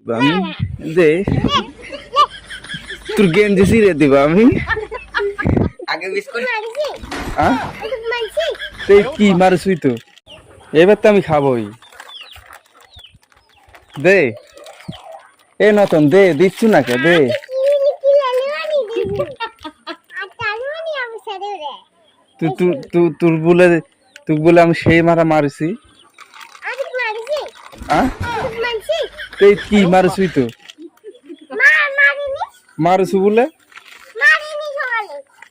আমি দে তোর গেঞ্জি ছিঁড়ে দিব আমি আগে বিস্কুট তুই কি মারছুই তো এবার তো আমি খাবোই দে এ নতুন দে দিচ্ছু না কে দে তুই বলে আমি সেই মারা মারছি তুই কি মারছুই তো মারছু বলে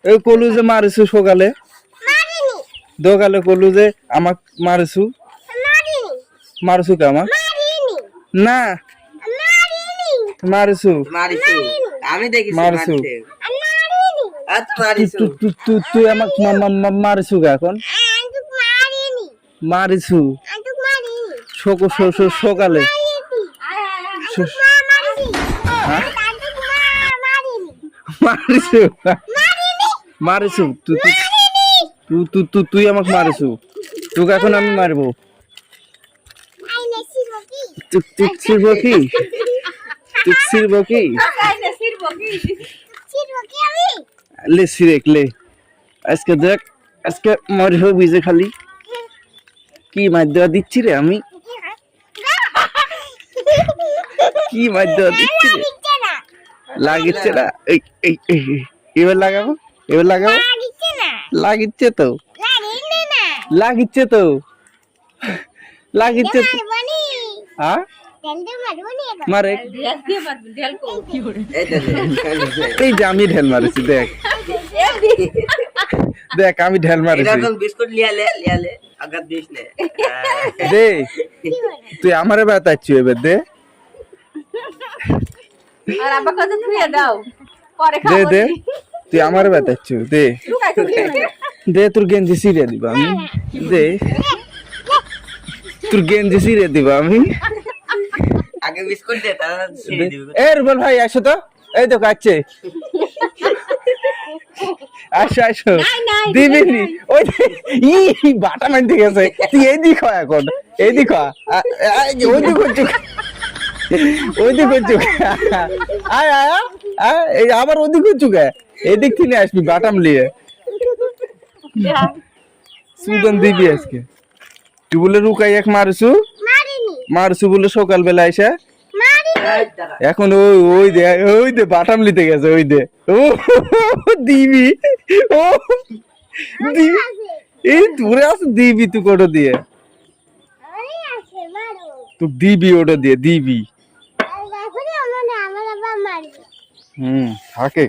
এই কলু যে মারছু সকালে দোকালে কলু যে আমাক মারছু মারছু কে আমাক না মারছু আমি দেখি মারছু তুই আমাক মারছু কে এখন মারছু সকালে মারছু মারছু তুই আমাকে মারছু তোকে এখন আমি মারবো তুই ছিড়বো কি তুই ছিড়বো কি লে সিরেক লে আজকে দেখ আজকে মর হবি যে খালি কি মার দেওয়া দিচ্ছি রে আমি কি মার দেওয়া দিচ্ছি রে লাগিচ্ছে না এবার লাগাবো লাগিচ্ছে তো লাগিচ্ছে তো লাগিচ্ছে তো হ্যাঁ মারে এই যে আমি ঢেল মারেছি দেখ দেখ আমি ঢেল মারেছি বিস্কুট লিয়ালে আগার দিস নে দে তুই আমারে বাতাচ্ছি এবার দে আর আব্বা কত ধুয়ে দাও পরে দে খাবো দে তুই আমারে বাতাচ্ছি দে দে তোর গেঞ্জি ছিঁড়ে দিব আমি দে তোর গেঞ্জি ছিঁড়ে দিব আমি আগে বিস্কুট দে তারপর ছিঁড়ে দিবি এ রুবেল ভাই আসো তো এই তো কাচ্ছে আসো দিবি নি ওই ই বাটা মানতে গেছে তুই এইদিক হয় এখন এইদিক ওইদিক হচ্ছে ওইদিক হচ্ছে আয় আয় এই আবার ওদিক হচ্ছে এদিক থেকে আসবি বাটাম লিয়ে সুদন দিবি আজকে তুই বলে রুকাই এক মারছু বলে সকালবেলা এসে এখন ওই দে বাটাম লিতে গেছে ওই দে ও দিবি ও দিবি এই দূরে আছে দিবি তুই কোটো দিয়ে তুই দিবি ওটা দিয়ে দিবি থাকে